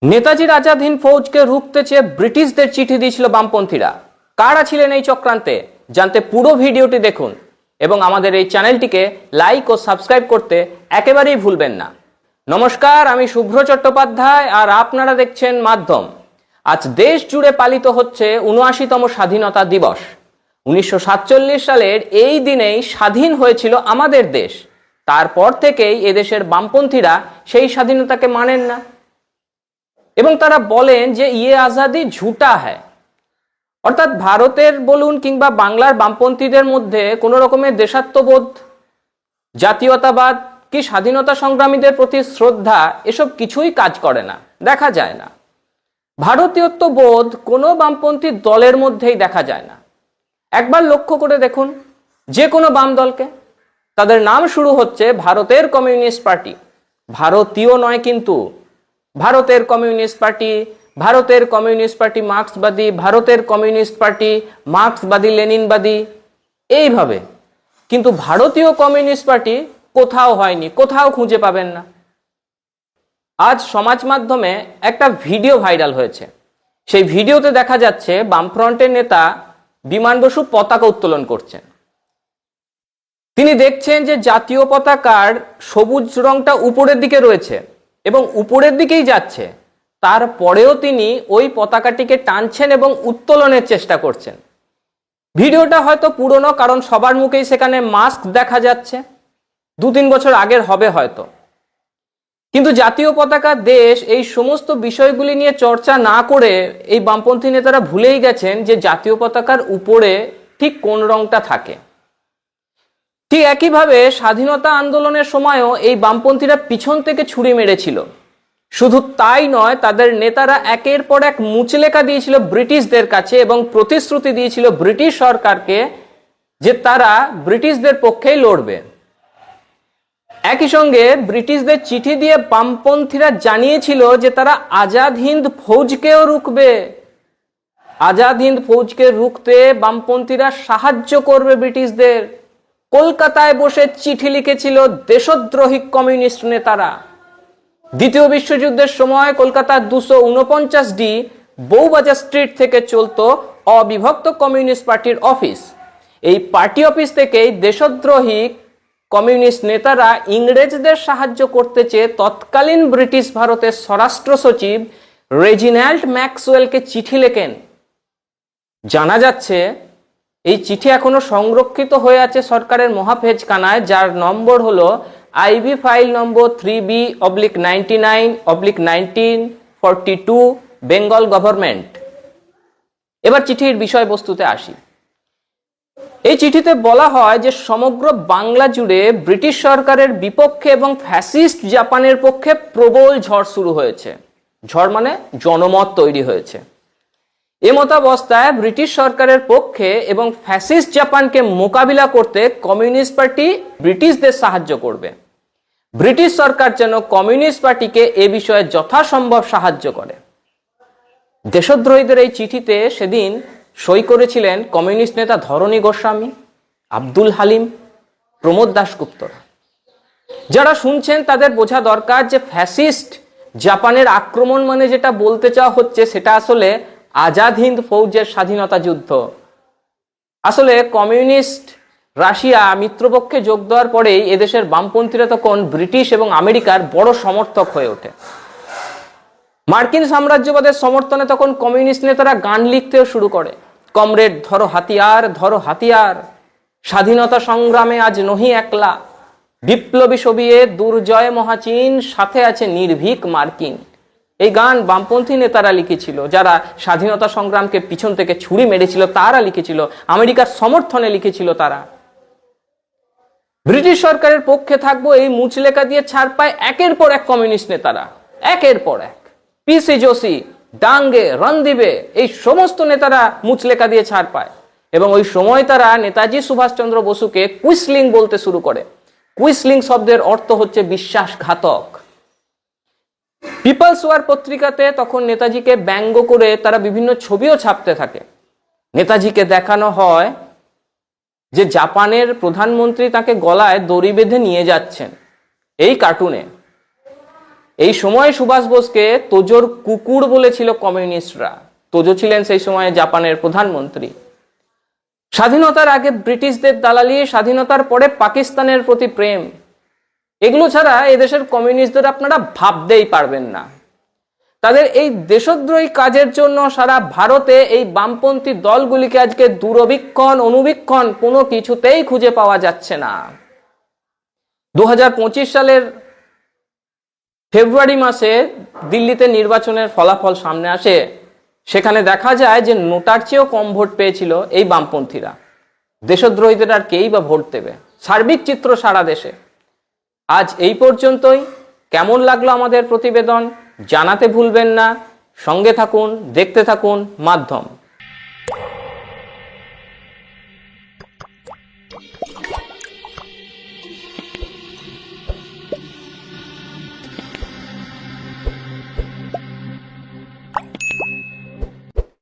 নেতাজির আজাদ হিন্দ ফৌজকে রুখতে চেয়ে ব্রিটিশদের চিঠি দিয়েছিল বামপন্থীরা। কারা ছিলেন এই চক্রান্তে জানতে পুরো ভিডিওটি দেখুন এবং আমাদের এই চ্যানেলটিকে লাইক ও সাবস্ক্রাইব করতে একেবারেই ভুলবেন না। নমস্কার, আমি শুভ্র চট্টোপাধ্যায় আর আপনারা দেখছেন মাধ্যম। আজ দেশ জুড়ে পালিত হচ্ছে ৭৯তম স্বাধীনতা দিবস। ১৯৪৭ সালের এই দিনেই স্বাধীন হয়েছিল আমাদের দেশ। তারপর থেকেই এদেশের বামপন্থীরা সেই স্বাধীনতাকে মানেন না এবং তারা বলেন যে ইয়ে আজাদি ঝুটা হ্যায়। অর্থাৎ ভারতের বলুন কিংবা বাংলার বামপন্থীদের মধ্যে কোনো রকমের দেশাত্মবোধ, জাতীয়তাবাদ কি স্বাধীনতা সংগ্রামীদের প্রতি শ্রদ্ধা এসব কিছুই কাজ করে না, দেখা যায় না। ভারতীয়ত্ববোধ কোনো বামপন্থী দলের মধ্যেই দেখা যায় না। একবার লক্ষ্য করে দেখুন যে কোনো বাম দলকে, তাদের নাম শুরু হচ্ছে ভারতের কমিউনিস্ট পার্টি। ভারতীয় নয় কিন্তু, ভারতের কমিউনিস্ট পার্টি, ভারতের কমিউনিস্ট পার্টি মার্ক্সবাদী, ভারতের কমিউনিস্ট পার্টি মার্ক্সবাদী লেনিনবাদী, এইভাবে। কিন্তু ভারতীয় কমিউনিস্ট পার্টি কোথাও হয়নি, কোথাও খুঁজে পাবেন না। আজ সমাজ মাধ্যমে একটা ভিডিও ভাইরাল হয়েছে। সেই ভিডিওতে দেখা যাচ্ছে বামফ্রন্টের নেতা বিমান বসু পতাকা উত্তোলন করছেন। তিনি দেখছেন যে জাতীয় পতাকার সবুজ রংটা উপরের দিকে রয়েছে এবং উপরের দিকেই যাচ্ছে, তারপরেও তিনি ওই পতাকাটিকে টানছেন এবং উত্তোলনের চেষ্টা করছেন। ভিডিওটা হয়তো পুরনো, কারণ সবার মুখেই সেখানে মাস্ক দেখা যাচ্ছে, ২-৩ বছর আগের হবে হয়তো। কিন্তু জাতীয় পতাকা, দেশ, এই সমস্ত বিষয়গুলি নিয়ে চর্চা না করে এই বামপন্থী নেতারা ভুলেই গেছেন যে জাতীয় পতাকার উপরে ঠিক কোন রংটা থাকে। ঠিক একইভাবে স্বাধীনতা আন্দোলনের সময়ও এই বামপন্থীরা পিছন থেকে ছুরি মেরেছিল। শুধু তাই নয়, তাদের নেতারা একের পর এক মুচলেকা দিয়েছিল ব্রিটিশদের কাছে এবং প্রতিশ্রুতি দিয়েছিল ব্রিটিশ সরকারকে যে তারা ব্রিটিশদের পক্ষেই লড়বে। একই সঙ্গে ব্রিটিশদের চিঠি দিয়ে বামপন্থীরা জানিয়েছিল যে তারা আজাদ হিন্দ ফৌজকেও রুখবে। আজাদ হিন্দ ফৌজকে রুখতে বামপন্থীরা সাহায্য করবে ব্রিটিশদের। কলকাতায় বসে চিঠি লিখেছিল দেশদ্রোহী কমিউনিস্ট নেতারা। দ্বিতীয় বিশ্বযুদ্ধের সময় কলকাতার ২৪৯ বউবাজার স্ট্রিট থেকে চলতো অবিভক্ত কমিউনিস্ট পার্টির অফিস। এই পার্টি অফিস থেকেই দেশদ্রোহী কমিউনিস্ট নেতারা ইংরেজদের সাহায্য করতে চেয়ে তৎকালীন ব্রিটিশ ভারতের স্বরাষ্ট্র সচিব রেজিনাল্ড ম্যাক্সওয়েলকে চিঠি লেখেন। জানা যাচ্ছে এই চিঠি এখনো সংরক্ষিত হয়ে আছে সরকারের মহাফেজখানায়, যার নম্বর হলো IB file number 3B/99/1942 Bengal government. এবার চিঠির বিষয়বস্তুতে আসি। এই চিঠিতে বলা হয় যে সমগ্র বাংলা জুড়ে ব্রিটিশ সরকারের বিপক্ষে এবং ফ্যাসিস্ট জাপানের পক্ষে প্রবল ঝড় শুরু হয়েছে। ঝড় মানে জনমত তৈরি হয়েছে। এমতাবস্থায় ব্রিটিশ সরকারের পক্ষে এবং ফ্যাসিস্ট জাপানকে মোকাবিলা করতে কমিউনিস্ট পার্টি ব্রিটিশদের সাহায্য করবে। ব্রিটিশ সরকার যেন কমিউনিস্ট পার্টিকে এ বিষয়ে যথাসম্ভব সাহায্য করে। দেশদ্রোহীদের এই চিঠিতে সেদিন সই করেছিলেন কমিউনিস্ট নেতা ধরণী গোস্বামী, আব্দুল হালিম, প্রমোদ দাশগুপ্তরা। যারা শুনছেন তাদের বোঝা দরকার যে ফ্যাসিস্ট জাপানের আক্রমণ মানে যেটা বলতে চাওয়া হচ্ছে সেটা আসলে আজাদ হিন্দ ফৌজের স্বাধীনতা যুদ্ধ। আসলে কমিউনিস্ট রাশিয়া মিত্রপক্ষে যোগ দেওয়ার পরেই এদেশের বামপন্থীরা তখন ব্রিটিশ এবং আমেরিকার বড় সমর্থক হয়ে ওঠে। মার্কিন সাম্রাজ্যবাদের সমর্থনে তখন কমিউনিস্ট নেতারা গান লিখতেও শুরু করে। কমরেড ধরো হাতিয়ার, ধরো হাতিয়ার, স্বাধীনতা সংগ্রামে আজ নহি একলা, বিপ্লবী সোভিয়েত, দুর্জয় মহাচীন, সাথে আছে নির্ভীক মার্কিন। এই গান বামপন্থী নেতারা লিখেছিল, যারা স্বাধীনতা সংগ্রামকে পিছন থেকে ছুরি মেরেছিল তারা লিখেছিল, আমেরিকার সমর্থনে লিখেছিল তারা। ব্রিটিশ সরকারের পক্ষে থাকবো এই মুচলেকা দিয়ে ছাড় পায় একের পর এক কমিউনিস্ট নেতারা, একের পর এক। পিসি যোশী, ডাঙ্গে, রণদিবে, এই সমস্ত নেতারা মুচলেকা দিয়ে ছাড় পায় এবং ওই সময় তারা নেতাজি সুভাষচন্দ্র বসুকে কুইসলিং বলতে শুরু করে। কুইসলিং শব্দের অর্থ হচ্ছে বিশ্বাসঘাতক। পিপলস ওয়ার পত্রিকাতে তখন নেতাজিকে ব্যঙ্গ করে তারা বিভিন্ন ছবিও ছাপতে থাকে। নেতাজিকে দেখানো হয় যে জাপানের প্রধানমন্ত্রী তাকে গলায় দড়ি বেঁধে নিয়ে যাচ্ছেন এই কার্টুনে। এই সময় সুভাষ বোসকে তোজোর কুকুর বলেছিল কমিউনিস্টরা। তোজো ছিলেন সেই সময় জাপানের প্রধানমন্ত্রী। স্বাধীনতার আগে ব্রিটিশদের দালালি, স্বাধীনতার পরে পাকিস্তানের প্রতি প্রেম, এগুলো ছাড়া এদেশের কমিউনিস্টদের আপনারা ভাবতেই পারবেন না। তাদের এই দেশদ্রোহী কাজের জন্য সারা ভারতে এই বামপন্থী দলগুলিকে আজকে দূরবীক্ষণ অনুবীক্ষণ কোনো কিছুতেই খুঁজে পাওয়া যাচ্ছে না। 2025 সালের ফেব্রুয়ারি মাসে দিল্লিতে নির্বাচনের ফলাফল সামনে আসে। সেখানে দেখা যায় যে নোটার চেয়েও কম ভোট পেয়েছিল এই বামপন্থীরা। দেশদ্রোহীদের আর কেই বা ভোট দেবে? সার্বিক চিত্র সারা দেশে। আজ এই পর্যন্তই। কেমন লাগলো আমাদের প্রতিবেদন জানাতে ভুলবেন না। সঙ্গে থাকুন, দেখতে থাকুন মাধ্যম।